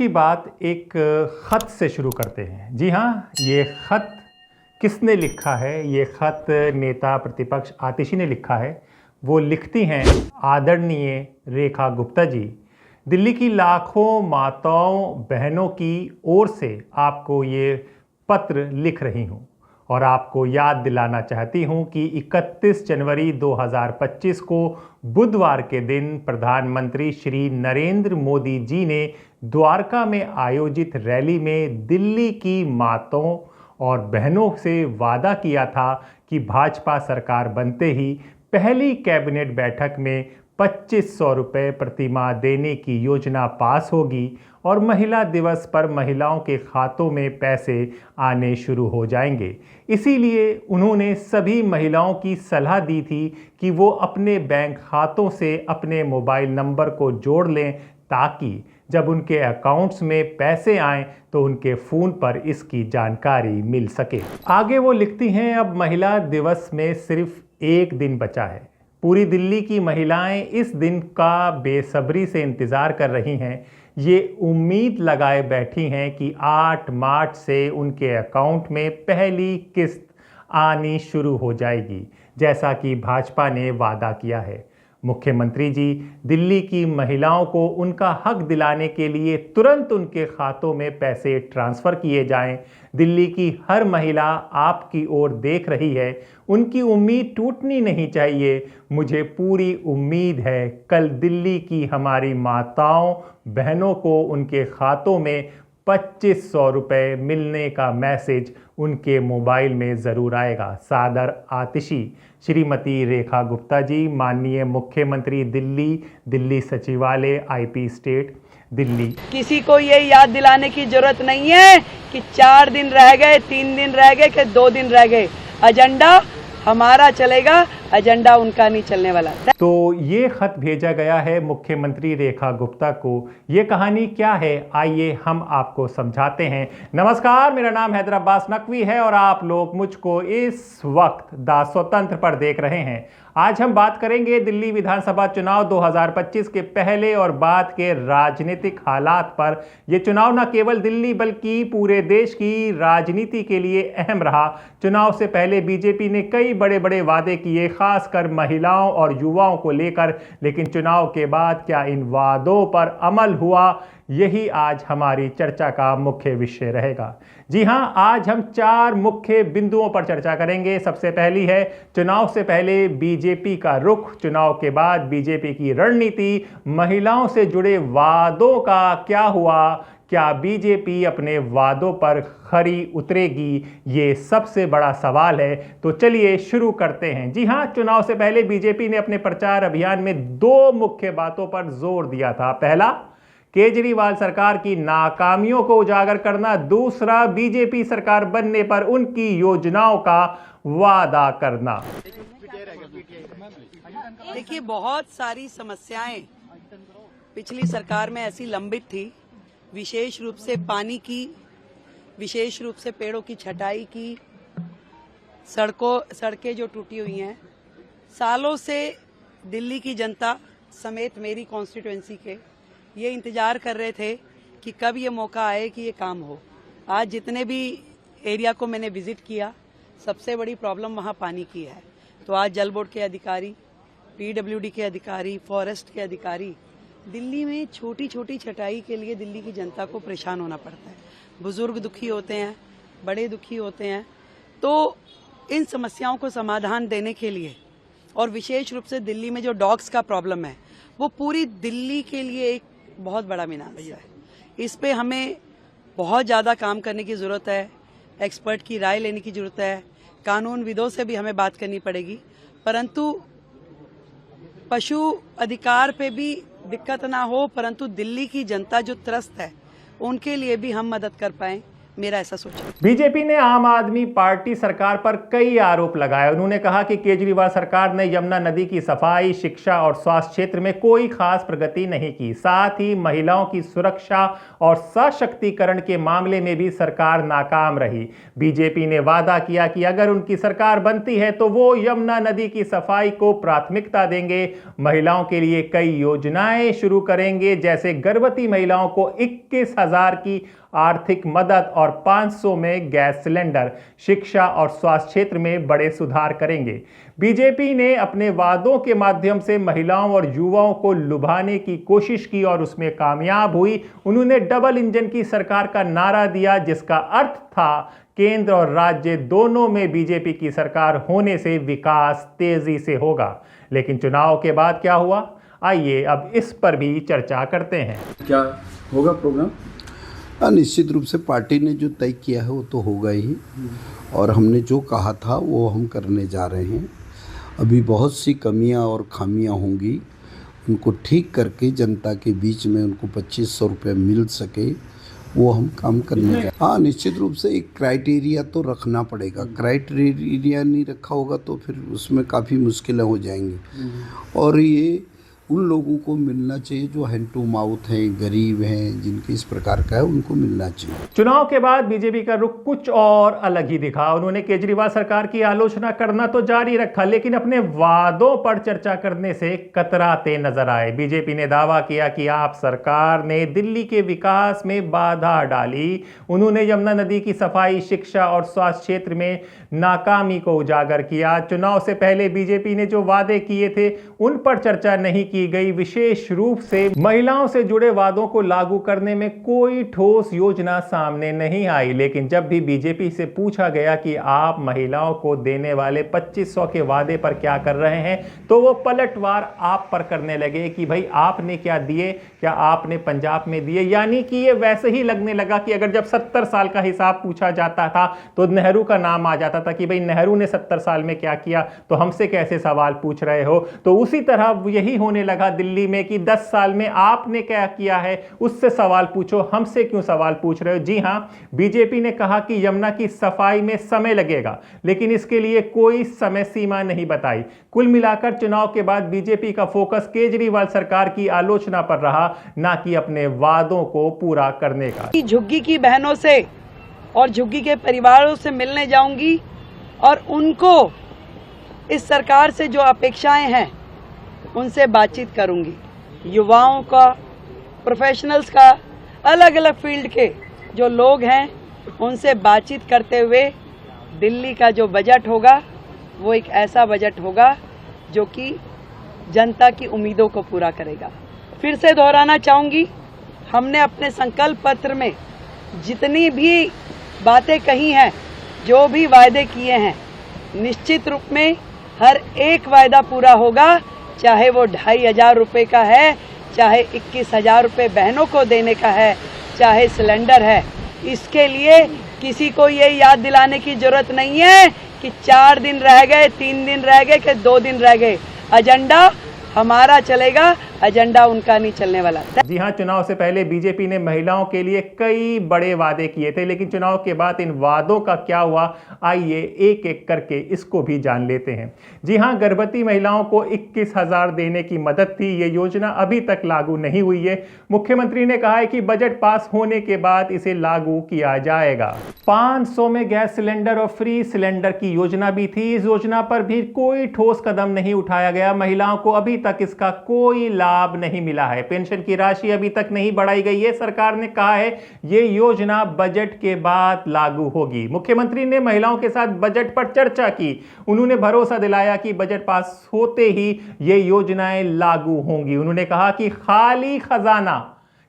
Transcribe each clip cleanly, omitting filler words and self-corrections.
की बात एक ख़त से शुरू करते हैं। जी हाँ, ये ख़त किसने लिखा है? ये ख़त नेता प्रतिपक्ष आतिशी ने लिखा है। वो लिखती हैं आदरणीय रेखा गुप्ता जी, दिल्ली की लाखों माताओं बहनों की ओर से आपको ये पत्र लिख रही हूँ और आपको याद दिलाना चाहती हूँ कि 31 जनवरी 2025 को बुधवार के दिन प्रधानमंत्री श्री नरेंद्र मोदी जी ने द्वारका में आयोजित रैली में दिल्ली की माताओं और बहनों से वादा किया था कि भाजपा सरकार बनते ही पहली कैबिनेट बैठक में 2500 रुपये प्रतिमाह देने की योजना पास होगी और महिला दिवस पर महिलाओं के खातों में पैसे आने शुरू हो जाएंगे। इसीलिए उन्होंने सभी महिलाओं की सलाह दी थी कि वो अपने बैंक खातों से अपने मोबाइल नंबर को जोड़ लें ताकि जब उनके अकाउंट्स में पैसे आएं तो उनके फ़ोन पर इसकी जानकारी मिल सके। आगे वो लिखती हैं, अब महिला दिवस में सिर्फ एक दिन बचा है। पूरी दिल्ली की महिलाएं इस दिन का बेसब्री से इंतज़ार कर रही हैं। ये उम्मीद लगाए बैठी हैं कि 8 मार्च से उनके अकाउंट में पहली किस्त आनी शुरू हो जाएगी, जैसा कि भाजपा ने वादा किया है। मुख्यमंत्री जी, दिल्ली की महिलाओं को उनका हक दिलाने के लिए तुरंत उनके खातों में पैसे ट्रांसफ़र किए जाएं। दिल्ली की हर महिला आपकी ओर देख रही है, उनकी उम्मीद टूटनी नहीं चाहिए। मुझे पूरी उम्मीद है कल दिल्ली की हमारी माताओं बहनों को उनके खातों में 2500 रुपये मिलने का मैसेज उनके मोबाइल में ज़रूर आएगा। सादर आतिशी, श्रीमती रेखा गुप्ता जी, माननीय मुख्यमंत्री दिल्ली सचिवालय आईपी स्टेट दिल्ली। किसी को ये याद दिलाने की जरूरत नहीं है कि 4 दिन रह गए, 3 दिन रह गए कि 2 दिन रह गए। एजेंडा हमारा चलेगा, एजेंडा उनका नहीं चलने वाला। तो ये खत भेजा गया है मुख्यमंत्री रेखा गुप्ता को। ये कहानी क्या है, आइए हम आपको समझाते हैं। नमस्कार, मेरा नाम हैदर अब्बास नकवी है और आप लोग मुझको इस वक्त द स्वतंत्र पर देख रहे हैं। आज हम बात करेंगे दिल्ली विधानसभा चुनाव 2025 के पहले और बाद के राजनीतिक हालात पर। यह चुनाव न केवल दिल्ली बल्कि पूरे देश की राजनीति के लिए अहम रहा। चुनाव से पहले बीजेपी ने कई बड़े बड़े वादे किए, खासकर महिलाओं और युवाओं को लेकर, लेकिन चुनाव के बाद क्या इन वादों पर अमल हुआ? यही आज हमारी चर्चा का मुख्य विषय रहेगा। जी हां, आज हम 4 मुख्य बिंदुओं पर चर्चा करेंगे। सबसे पहली है चुनाव से पहले बीजेपी का रुख, चुनाव के बाद बीजेपी की रणनीति, महिलाओं से जुड़े वादों का क्या हुआ, क्या बीजेपी अपने वादों पर खरी उतरेगी? ये सबसे बड़ा सवाल है। तो चलिए शुरू करते हैं। जी हां, चुनाव से पहले बीजेपी ने अपने प्रचार अभियान में 2 मुख्य बातों पर जोर दिया था। पहला, केजरीवाल सरकार की नाकामियों को उजागर करना। दूसरा, बीजेपी सरकार बनने पर उनकी योजनाओं का वादा करना। देखिए, बहुत सारी समस्याएं पिछली सरकार में ऐसी लंबित थी, विशेष रूप से पानी की, विशेष रूप से पेड़ों की छटाई की, सड़कें जो टूटी हुई हैं। सालों से दिल्ली की जनता समेत मेरी कॉन्स्टिट्यूएंसी के ये इंतजार कर रहे थे कि कब ये मौका आए कि ये काम हो। आज जितने भी एरिया को मैंने विजिट किया, सबसे बड़ी प्रॉब्लम वहाँ पानी की है। तो आज जल बोर्ड के अधिकारी, पीडब्ल्यूडी के अधिकारी, फॉरेस्ट के अधिकारी, दिल्ली में छोटी छोटी छटाई के लिए दिल्ली की जनता को परेशान होना पड़ता है। बुजुर्ग दुखी होते हैं, बड़े दुखी होते हैं। तो इन समस्याओं को समाधान देने के लिए, और विशेष रूप से दिल्ली में जो डॉग्स का प्रॉब्लम है, वो पूरी दिल्ली के लिए एक बहुत बड़ा मीनार है। इस पे हमें बहुत ज़्यादा काम करने की ज़रूरत है, एक्सपर्ट की राय लेने की ज़रूरत है, कानूनविदों से भी हमें बात करनी पड़ेगी। परंतु पशु अधिकार पे भी दिक्कत ना हो, परंतु दिल्ली की जनता जो त्रस्त है उनके लिए भी हम मदद कर पाएं। मेरा ऐसा सोचना। बीजेपी ने आम आदमी पार्टी सरकार पर कई आरोप लगाए। उन्होंने कहा कि केजरीवाल सरकार ने यमुना नदी की सफाई, शिक्षा और स्वास्थ्य क्षेत्र में कोई खास प्रगति नहीं की। साथ ही महिलाओं की सुरक्षा और सशक्तिकरण के मामले में भी सरकार नाकाम रही। बीजेपी ने वादा किया कि अगर उनकी सरकार बनती है तो वो यमुना नदी की सफाई को प्राथमिकता देंगे, महिलाओं के लिए कई योजनाएं शुरू करेंगे, जैसे गर्भवती महिलाओं को 21,000 की आर्थिक मदद और 500 में गैस सिलेंडर। शिक्षा और स्वास्थ्य क्षेत्र में बड़े सुधार करेंगे। बीजेपी ने अपने वादों के माध्यम से महिलाओं और युवाओं को लुभाने की कोशिश की और उसमें कामयाब हुई। उन्होंने डबल इंजन की सरकार का नारा दिया, जिसका अर्थ था केंद्र और राज्य दोनों में बीजेपी की सरकार होने से विकास तेजी से होगा। लेकिन चुनाव के बाद क्या हुआ, आइए अब इस पर भी चर्चा करते हैं। क्या होगा प्रोग्राम? निश्चित रूप से पार्टी ने जो तय किया है वो तो होगा ही, और हमने जो कहा था वो हम करने जा रहे हैं। अभी बहुत सी कमियां और खामियां होंगी, उनको ठीक करके जनता के बीच में उनको 2500 रुपये मिल सके, वो हम काम करने जा। हाँ, निश्चित रूप से एक क्राइटेरिया तो रखना पड़ेगा। क्राइटेरिया नहीं रखा होगा तो फिर उसमें काफ़ी मुश्किलें हो जाएंगी, और ये उन लोगों को मिलना चाहिए जो हैंड टू माउथ हैं, गरीब हैं, जिनके इस प्रकार का है, उनको मिलना चाहिए। चुनाव के बाद बीजेपी का रुख कुछ और अलग ही दिखा। उन्होंने केजरीवाल सरकार की आलोचना करना तो जारी रखा, लेकिन अपने वादों पर चर्चा करने से कतराते नजर आए। बीजेपी ने दावा किया कि आप सरकार ने दिल्ली के विकास में बाधा डाली। उन्होंने यमुना नदी की सफाई, शिक्षा और स्वास्थ्य क्षेत्र में नाकामी को उजागर किया। चुनाव से पहले बीजेपी ने जो वादे किए थे उन पर चर्चा नहीं की गई। विशेष रूप से महिलाओं से जुड़े वादों को लागू करने में कोई ठोस योजना सामने नहीं आई। लेकिन जब भी बीजेपी से पूछा गया कि आप महिलाओं को देने वाले 2500 के वादे पर क्या कर रहे हैं, तो वो पलटवार आप पर करने लगे कि भाई आपने क्या दिए, क्या आपने पंजाब में दिए। यानी कि ये वैसे ही लगने लगा कि अगर जब 70 साल का हिसाब पूछा जाता था तो नेहरू का नाम आ जाता था कि भाई नेहरू ने 70 साल में क्या किया, तो हमसे कैसे सवाल पूछ रहे हो। तो उसी तरह यही होने लगा दिल्ली में कि 10 साल में आपने क्या किया है उससे सवाल पूछो, हमसे क्यों सवाल पूछ रहे हो। जी हां, बीजेपी ने कहा कि यमुना की सफाई में समय लगेगा, लेकिन इसके लिए कोई समय सीमा नहीं बताई। कुल मिलाकर चुनाव के बाद बीजेपी का फोकस केजरीवाल सरकार की आलोचना पर रहा, ना कि अपने वादों को पूरा करने का। झुग्गी की बहनों से और झुग्गी के परिवारों से मिलने जाऊंगी और उनको इस सरकार से जो अपेक्षाएं हैं उनसे बातचीत करूंगी। युवाओं का, प्रोफेशनल्स का, अलग अलग फील्ड के जो लोग हैं उनसे बातचीत करते हुए दिल्ली का जो बजट होगा वो एक ऐसा बजट होगा जो कि जनता की उम्मीदों को पूरा करेगा। फिर से दोहराना चाहूंगी, हमने अपने संकल्प पत्र में जितनी भी बातें कही हैं, जो भी वायदे किए हैं, निश्चित रूप में हर एक वायदा पूरा होगा। चाहे वो 2500 रुपये का है, चाहे 21,000 रुपये बहनों को देने का है, चाहे सिलेंडर है। इसके लिए किसी को ये याद दिलाने की जरूरत नहीं है कि 4 दिन रह गए, 3 दिन रह गए, कि 2 दिन रह गए। एजेंडा हमारा चलेगा, एजेंडा उनका नहीं चलने वाला। जी हां, चुनाव से पहले बीजेपी ने महिलाओं के लिए कई बड़े वादे किए थे, लेकिन चुनाव के बाद इन वादों का क्या हुआ, आइए एक एक करके इसको भी जान लेते हैं। जी हां, गर्भवती महिलाओं को 21,000 देने की मदद थी। ये योजना अभी तक लागू नहीं हुई है। मुख्यमंत्री ने कहा है कि बजट पास होने के बाद इसे लागू किया जाएगा। 500 में गैस सिलेंडर और फ्री सिलेंडर की योजना भी थी। इस योजना पर भी कोई ठोस कदम नहीं उठाया गया। महिलाओं को अभी तक इसका कोई लाभ नहीं मिला है। पेंशन की राशि अभी तक नहीं बढ़ाई गई है। सरकार ने कहा है ये योजना बजट के बाद लागू होगी। मुख्यमंत्री ने महिलाओं के साथ बजट पर चर्चा की। उन्होंने भरोसा दिलाया कि बजट पास होते ही ये योजनाएं लागू होंगी। उन्होंने कहा कि खाली खजाना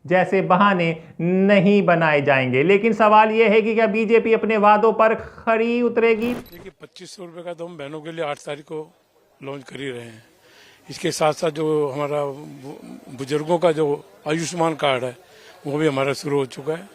जैसे बहाने नहीं बनाए जाएंगे। लेकिन सवाल यह है कि क्या बीजेपी अपने वादों पर खरी उतरेगी। देखिए, 2500 रुपये का तो हम बहनों के लिए 8 तारीख को लॉन्च कर ही रहे हैं। इसके साथ साथ जो हमारा बुजुर्गों का जो आयुष्मान कार्ड है वो भी हमारा शुरू हो चुका है,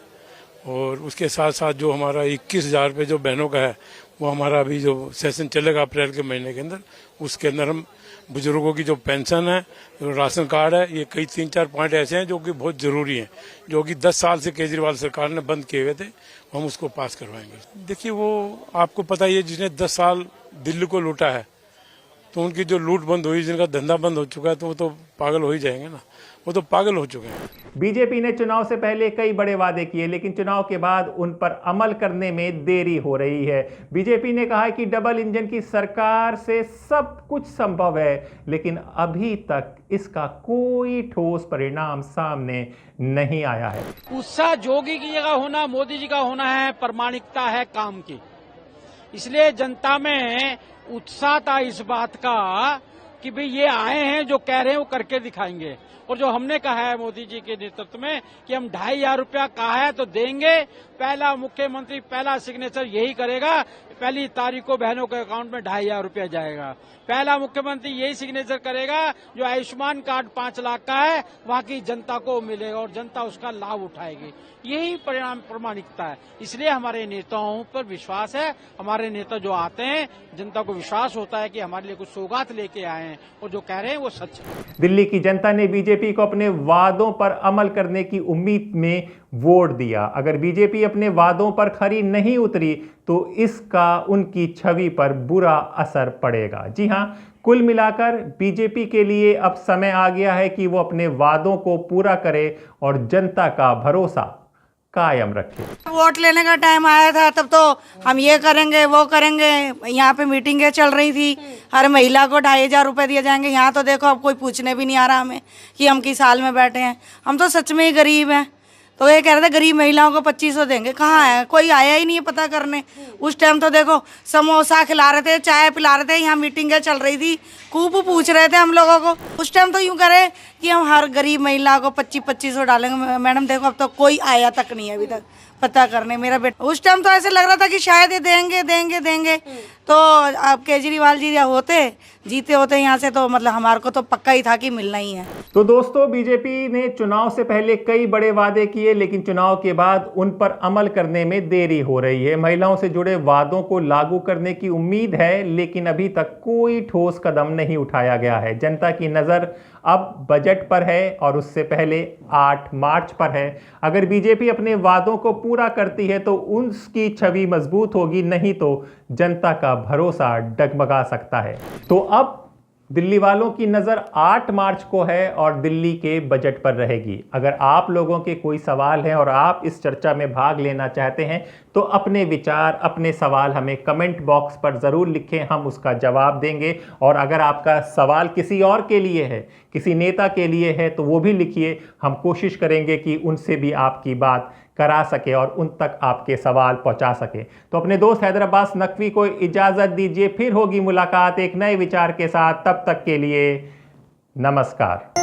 और उसके साथ साथ जो हमारा 21,000 रुपये जो बहनों का है वो हमारा अभी जो सेशन चलेगा अप्रैल के महीने के अंदर, उसके अंदर हम बुजुर्गों की जो पेंशन है, जो राशन कार्ड है, ये कई 3-4 पॉइंट ऐसे हैं जो कि बहुत जरूरी हैं, जो कि 10 साल से केजरीवाल सरकार ने बंद किए हुए थे, हम उसको पास करवाएंगे। देखिए, वो आपको पता ही है, जिसने 10 साल दिल्ली को लूटा है, तो उनकी जो लूट बंद हुई, जिनका धंधा बंद हो चुका है, तो वो तो पागल हो ही जाएंगे ना, वो तो पागल हो चुके हैं। बीजेपी ने चुनाव से पहले कई बड़े वादे किए, लेकिन चुनाव के बाद उन पर अमल करने में देरी हो रही है। बीजेपी ने कहा है कि डबल इंजन की सरकार से सब कुछ संभव है, लेकिन अभी तक इसका कोई ठोस परिणाम सामने नहीं आया है। उत्साह जोगी की जगह होना मोदी जी का होना है, प्रामाणिकता है काम की। इसलिए जनता में उत्साह था इस बात का कि भाई ये आए हैं, जो कह रहे हैं वो करके दिखाएंगे। और जो हमने कहा है मोदी जी के नेतृत्व में कि हम 2,500 रुपया कहा है तो देंगे, पहला मुख्यमंत्री पहला सिग्नेचर यही करेगा, पहली तारीख को बहनों के अकाउंट में 2,500 रुपया जाएगा। पहला मुख्यमंत्री यही सिग्नेचर करेगा जो आयुष्मान कार्ड 5 लाख का है, वहां की जनता को मिलेगा और जनता उसका लाभ उठाएगी। यही परिणाम प्रामाणिकता है। इसलिए हमारे नेताओं पर विश्वास है। हमारे नेता जो आते हैं, जनता को विश्वास होता है कि हमारे लिए कुछ सौगात लेके आए हैं, और जो कह रहे हैं वो सच है। दिल्ली की जनता ने बीजेपी को अपने वादों पर अमल करने की उम्मीद में वोट दिया। अगर बीजेपी अपने वादों पर खरी नहीं उतरी तो इसका उनकी छवि पर बुरा असर पड़ेगा। जी हां, कुल मिलाकर बीजेपी के लिए अब समय आ गया है कि वो अपने वादों को पूरा करे और जनता का भरोसा कायम रखे। वोट लेने का टाइम आया था तब तो हम ये करेंगे वो करेंगे, यहाँ पे मीटिंगें चल रही थी, हर महिला को 2,500 रुपए दिए जाएंगे। यहाँ तो देखो अब कोई पूछने भी नहीं आ रहा हमें कि हम किस हाल में बैठे हैं। हम तो सच में ही गरीब हैं। तो ये कह रहे थे गरीब महिलाओं को 2,500 देंगे, कहाँ है? कोई आया ही नहीं है पता करने। उस टाइम तो देखो समोसा खिला रहे थे, चाय पिला रहे थे, यहाँ मीटिंगें चल रही थी, खूब पूछ रहे थे हम लोगों को। उस टाइम तो यूँ करे कि हम हर गरीब महिला को 2,500 डालेंगे। मैडम देखो अब तो कोई आया तक नहीं है अभी तक पता करने। मेरा बेटा उस टाइम तो ऐसे लग रहा था कि शायद ये देंगे देंगे देंगे। तो अब केजरीवाल जी जीते होते यहाँ से तो मतलब हमारे को तो पक्का ही था कि मिलना ही है। तो दोस्तों, बीजेपी ने चुनाव से पहले कई बड़े वादे किए, लेकिन चुनाव के बाद उन पर अमल करने में देरी हो रही है। महिलाओं से जुड़े वादों को लागू करने की उम्मीद है, लेकिन अभी तक कोई ठोस कदम नहीं उठाया गया है। जनता की नज़र अब बजट पर है और उससे पहले 8 मार्च पर है। अगर बीजेपी अपने वादों को पूरा करती है तो उसकी छवि मजबूत होगी, नहीं तो जनता का भरोसा डगमगा सकता है। तो अब दिल्ली वालों की नज़र 8 मार्च को है और दिल्ली के बजट पर रहेगी। अगर आप लोगों के कोई सवाल हैं और आप इस चर्चा में भाग लेना चाहते हैं तो अपने विचार, अपने सवाल हमें कमेंट बॉक्स पर ज़रूर लिखें, हम उसका जवाब देंगे। और अगर आपका सवाल किसी और के लिए है, किसी नेता के लिए है, तो वो भी लिखिए। हम कोशिश करेंगे कि उनसे भी आपकी बात करा सके और उन तक आपके सवाल पहुंचा सके। तो अपने दोस्त हैदर अब्बास नकवी को इजाज़त दीजिए। फिर होगी मुलाकात एक नए विचार के साथ। तब तक के लिए नमस्कार।